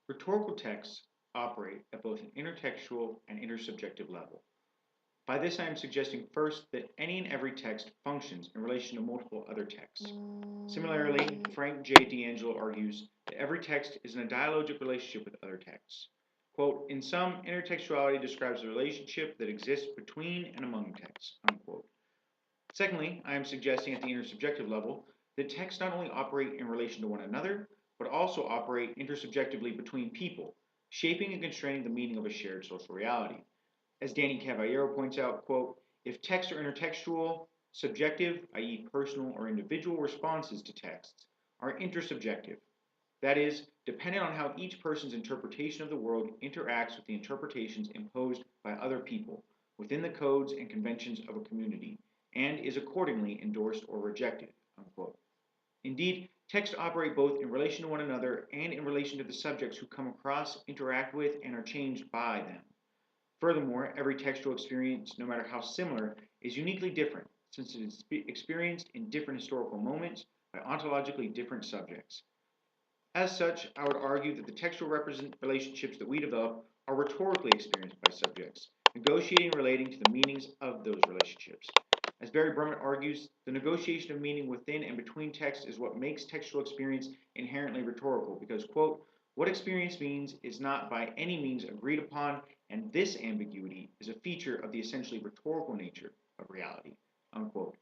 Rhetorical texts operate at both an intertextual and intersubjective level. By this, I am suggesting first that any and every text functions in relation to multiple other texts. Similarly, Frank J. D'Angelo argues that every text is in a dialogic relationship with other texts. Quote, in sum, intertextuality describes the relationship that exists between and among texts, unquote. Secondly, I am suggesting at the intersubjective level that texts not only operate in relation to one another, but also operate intersubjectively between people, shaping and constraining the meaning of a shared social reality. As Danny Cavallero points out, quote, if texts are intertextual, subjective, i.e., personal or individual responses to texts, are intersubjective. That is, dependent on how each person's interpretation of the world interacts with the interpretations imposed by other people within the codes and conventions of a community, and is accordingly endorsed or rejected, unquote. Indeed, texts operate both in relation to one another and in relation to the subjects who come across, interact with, and are changed by them. Furthermore, every textual experience, no matter how similar, is uniquely different, since it is experienced in different historical moments by ontologically different subjects. As such, I would argue that the textual relationships that we develop are rhetorically experienced by subjects, negotiating and relating to the meanings of those relationships. As Barry Brummett argues, the negotiation of meaning within and between texts is what makes textual experience inherently rhetorical because, quote, what experience means is not by any means agreed upon, and this ambiguity is a feature of the essentially rhetorical nature of reality, unquote.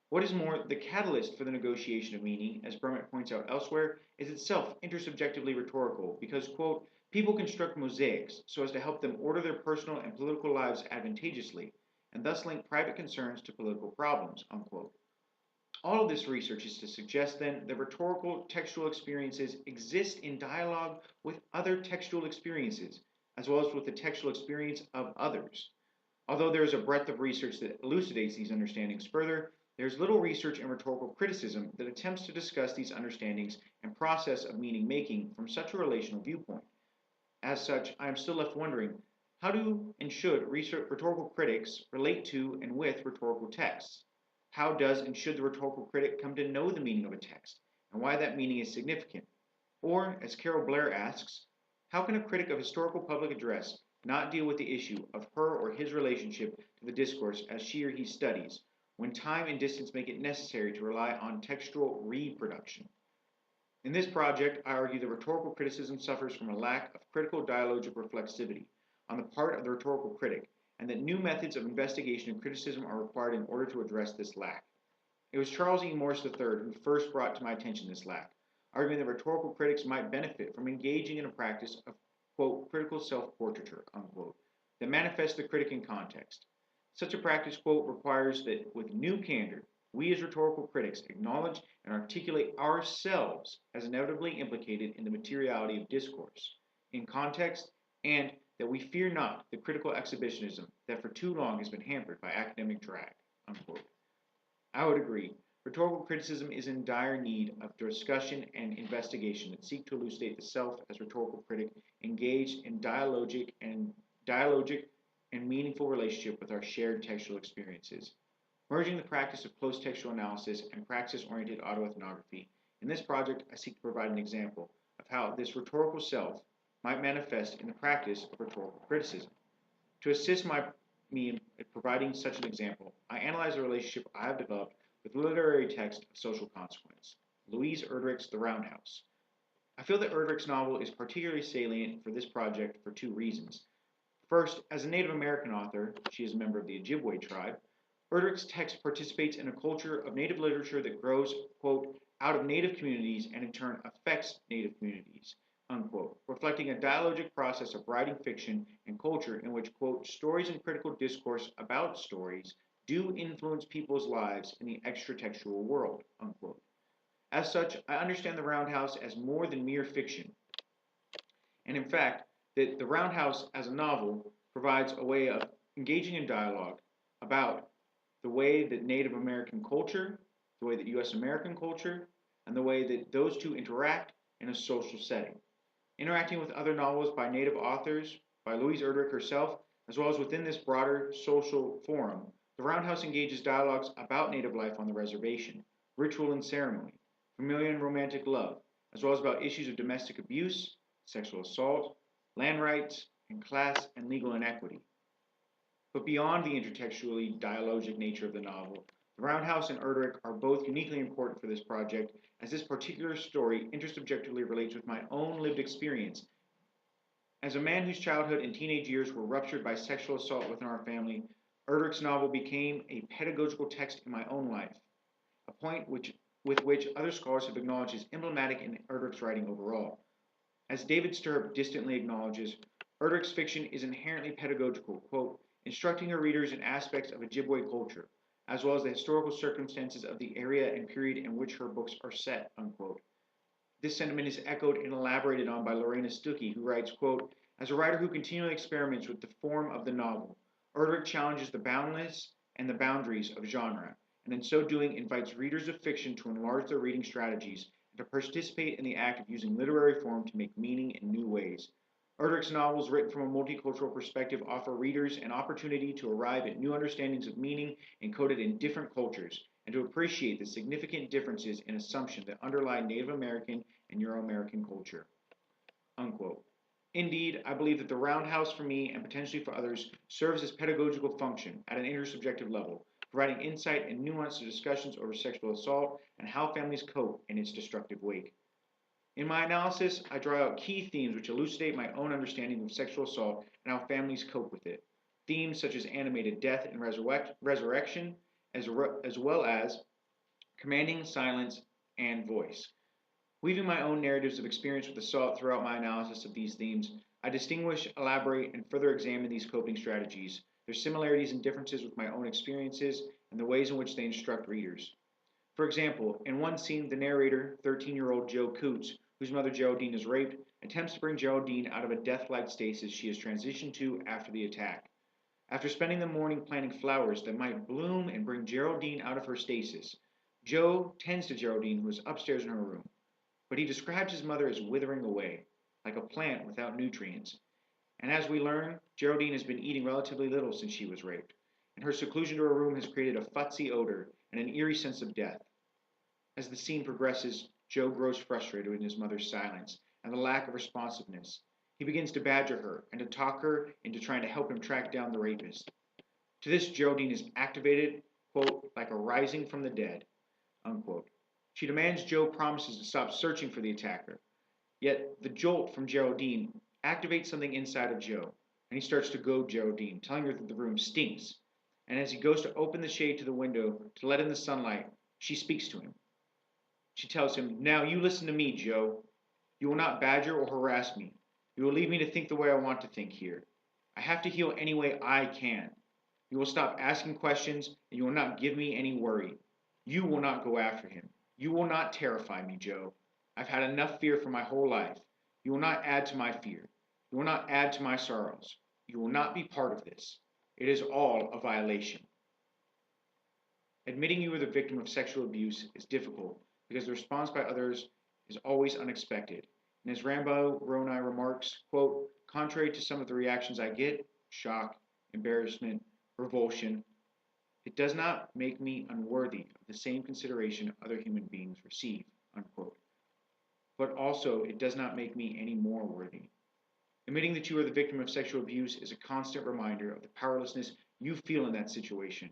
What is more, the catalyst for the negotiation of meaning, as Brummett points out elsewhere, is itself intersubjectively rhetorical because, quote, people construct mosaics so as to help them order their personal and political lives advantageously, and thus link private concerns to political problems, unquote. All of this research is to suggest then that rhetorical textual experiences exist in dialogue with other textual experiences, as well as with the textual experience of others. Although there is a breadth of research that elucidates these understandings further, there is little research in rhetorical criticism that attempts to discuss these understandings and process of meaning making from such a relational viewpoint. As such, I am still left wondering how do and should rhetorical critics relate to and with rhetorical texts? How does and should the rhetorical critic come to know the meaning of a text and why that meaning is significant? Or, as Carol Blair asks, how can a critic of historical public address not deal with the issue of her or his relationship to the discourse as she or he studies, when time and distance make it necessary to rely on textual reproduction? In this project, I argue that rhetorical criticism suffers from a lack of critical dialogic reflexivity on the part of the rhetorical critic, and that new methods of investigation and criticism are required in order to address this lack. It was Charles E. Morse III who first brought to my attention this lack, arguing that rhetorical critics might benefit from engaging in a practice of, quote, critical self-portraiture, unquote, that manifests the critic in context. Such a practice, quote, requires that with new candor, we as rhetorical critics acknowledge and articulate ourselves as inevitably implicated in the materiality of discourse, in context, and that we fear not the critical exhibitionism that for too long has been hampered by academic drag, unquote. I would agree. Rhetorical criticism is in dire need of discussion and investigation that seek to elucidate the self as rhetorical critic engaged in dialogic and meaningful relationship with our shared textual experiences. Merging the practice of close textual analysis and praxis-oriented autoethnography, in this project I seek to provide an example of how this rhetorical self might manifest in the practice of rhetorical criticism. To assist me in providing such an example, I analyze the relationship I have developed with the literary text of social consequence, Louise Erdrich's The Roundhouse. I feel that Erdrich's novel is particularly salient for this project for two reasons. First, as a Native American author, she is a member of the Ojibwe tribe, Erdrich's text participates in a culture of Native literature that grows, quote, out of Native communities and in turn affects Native communities, unquote, reflecting a dialogic process of writing fiction and culture in which, quote, stories and critical discourse about stories do influence people's lives in the extratextual world, unquote. As such, I understand the Roundhouse as more than mere fiction, and in fact, that the Roundhouse as a novel provides a way of engaging in dialogue about the way that Native American culture, the way that US American culture, and the way that those two interact in a social setting. Interacting with other novels by Native authors, by Louise Erdrich herself, as well as within this broader social forum, the Roundhouse engages dialogues about Native life on the reservation, ritual and ceremony, familial and romantic love, as well as about issues of domestic abuse, sexual assault, land rights, and class and legal inequity. But beyond the intertextually dialogic nature of the novel, the Roundhouse and Erdrich are both uniquely important for this project, as this particular story intersubjectively relates with my own lived experience. As a man whose childhood and teenage years were ruptured by sexual assault within our family, Erdrich's novel became a pedagogical text in my own life, a point with which other scholars have acknowledged is emblematic in Erdrich's writing overall. As David Stirrup distantly acknowledges, Erdrich's fiction is inherently pedagogical, quote, instructing her readers in aspects of Ojibwe culture, as well as the historical circumstances of the area and period in which her books are set, unquote. This sentiment is echoed and elaborated on by Lorena Stuckey, who writes, quote, as a writer who continually experiments with the form of the novel, Erdrich challenges the boundless and the boundaries of genre, and in so doing invites readers of fiction to enlarge their reading strategies and to participate in the act of using literary form to make meaning in new ways. Erdrich's novels, written from a multicultural perspective, offer readers an opportunity to arrive at new understandings of meaning encoded in different cultures, and to appreciate the significant differences in assumption that underlie Native American and Euro-American culture. Unquote. Indeed, I believe that the Roundhouse for me and potentially for others serves as pedagogical function at an intersubjective level, providing insight and nuance to discussions over sexual assault and how families cope in its destructive wake. In my analysis, I draw out key themes which elucidate my own understanding of sexual assault and how families cope with it. Themes such as animated death and resurrection, as well as commanding silence and voice. Weaving my own narratives of experience with assault throughout my analysis of these themes, I distinguish, elaborate, and further examine these coping strategies, their similarities and differences with my own experiences, and the ways in which they instruct readers. For example, in one scene, the narrator, 13-year-old Joe Coots, whose mother Geraldine is raped, attempts to bring Geraldine out of a death-like stasis she has transitioned to after the attack. After spending the morning planting flowers that might bloom and bring Geraldine out of her stasis, Joe tends to Geraldine, who is upstairs in her room. But he describes his mother as withering away, like a plant without nutrients. And as we learn, Geraldine has been eating relatively little since she was raped, and her seclusion to her room has created a futzy odor and an eerie sense of death. As the scene progresses, Joe grows frustrated in his mother's silence and the lack of responsiveness. He begins to badger her and to talk her into trying to help him track down the rapist. To this, Geraldine is activated, quote, like a rising from the dead, unquote. She demands Joe promises to stop searching for the attacker. Yet the jolt from Geraldine activates something inside of Joe, and he starts to goad Geraldine, telling her that the room stinks. And as he goes to open the shade to the window to let in the sunlight, she speaks to him. She tells him, now you listen to me, Joe. You will not badger or harass me. You will leave me to think the way I want to think here. I have to heal any way I can. You will stop asking questions, and you will not give me any worry. You will not go after him. You will not terrify me, Joe. I've had enough fear for my whole life. You will not add to my fear. You will not add to my sorrows. You will not be part of this. It is all a violation. Admitting you are the victim of sexual abuse is difficult because the response by others is always unexpected. And as Rambo Ronai remarks, quote, contrary to some of the reactions I get, shock, embarrassment, revulsion, it does not make me unworthy of the same consideration other human beings receive, unquote. But also, it does not make me any more worthy. Admitting that you are the victim of sexual abuse is a constant reminder of the powerlessness you feel in that situation,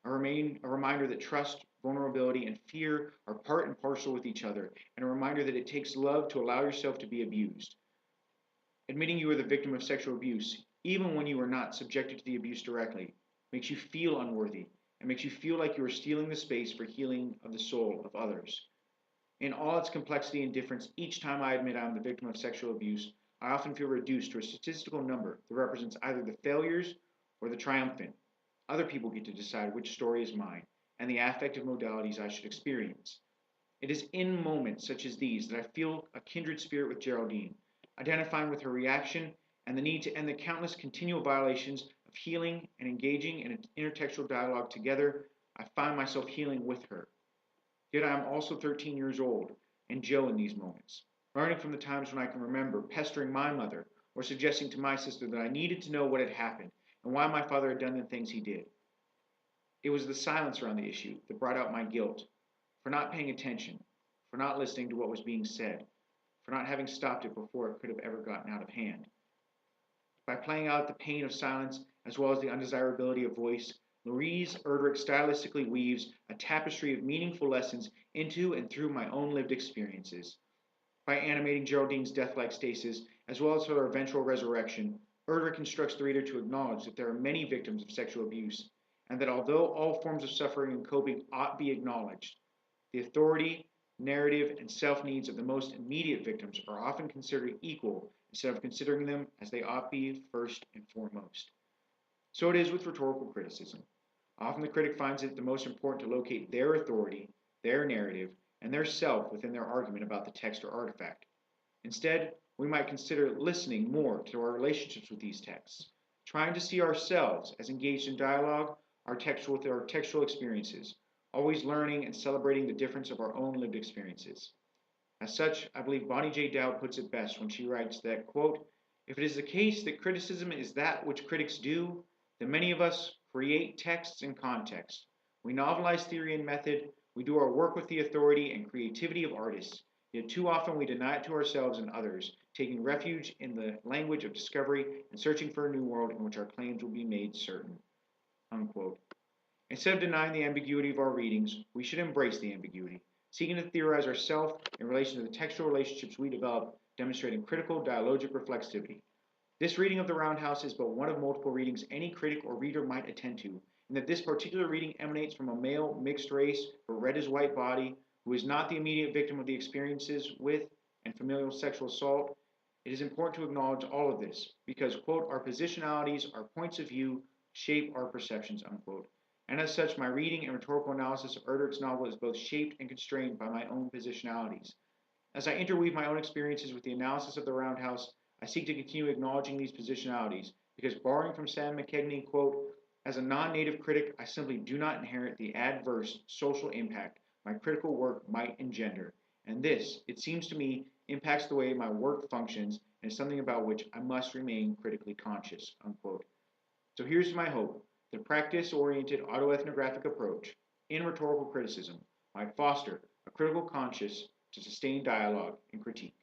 a reminder that trust, vulnerability, and fear are part and parcel with each other, and a reminder that it takes love to allow yourself to be abused. Admitting you are the victim of sexual abuse, even when you are not subjected to the abuse directly, makes you feel unworthy and makes you feel like you are stealing the space for healing of the soul of others. In all its complexity and difference, each time I admit I am the victim of sexual abuse, I often feel reduced to a statistical number that represents either the failures or the triumphant. Other people get to decide which story is mine and the affective modalities I should experience. It is in moments such as these that I feel a kindred spirit with Geraldine, identifying with her reaction and the need to end the countless continual violations of healing and engaging in an intertextual dialogue together. I find myself healing with her. Yet I am also 13 years old and Joe in these moments, learning from the times when I can remember pestering my mother or suggesting to my sister that I needed to know what had happened and why my father had done the things he did. It was the silence around the issue that brought out my guilt for not paying attention, for not listening to what was being said, for not having stopped it before it could have ever gotten out of hand. By playing out the pain of silence as well as the undesirability of voice, Louise Erdrich stylistically weaves a tapestry of meaningful lessons into and through my own lived experiences. By animating Geraldine's death-like stasis, as well as her eventual resurrection, Erdrich instructs the reader to acknowledge that there are many victims of sexual abuse, and that although all forms of suffering and coping ought be acknowledged, the authority, narrative, and self-needs of the most immediate victims are often considered equal instead of considering them as they ought be first and foremost. So it is with rhetorical criticism. Often the critic finds it the most important to locate their authority, their narrative, and their self within their argument about the text or artifact. Instead, we might consider listening more to our relationships with these texts, trying to see ourselves as engaged in dialogue with our textual experiences, always learning and celebrating the difference of our own lived experiences. As such, I believe Bonnie J. Dowd puts it best when she writes that, quote, "If it is the case that criticism is that which critics do, then many of us create texts and context. We novelize theory and method, we do our work with the authority and creativity of artists, yet too often we deny it to ourselves and others, taking refuge in the language of discovery and searching for a new world in which our claims will be made certain." Unquote. Instead of denying the ambiguity of our readings, we should embrace the ambiguity, seeking to theorize ourselves in relation to the textual relationships we develop, demonstrating critical dialogic reflexivity. This reading of the Roundhouse is but one of multiple readings any critic or reader might attend to, and that this particular reading emanates from a male mixed race or red as white body who is not the immediate victim of the experiences with and familial sexual assault. It is important to acknowledge all of this because, quote, "our positionalities, our points of view, shape our perceptions," unquote. And as such, my reading and rhetorical analysis of Erdrich's novel is both shaped and constrained by my own positionalities. As I interweave my own experiences with the analysis of the Roundhouse, I seek to continue acknowledging these positionalities because, borrowing from Sam McKegney, quote, "As a non-native critic, I simply do not inherit the adverse social impact my critical work might engender, and this, it seems to me, impacts the way my work functions and is something about which I must remain critically conscious," unquote. So here's my hope. The practice-oriented autoethnographic approach in rhetorical criticism might foster a critical conscience to sustain dialogue and critique.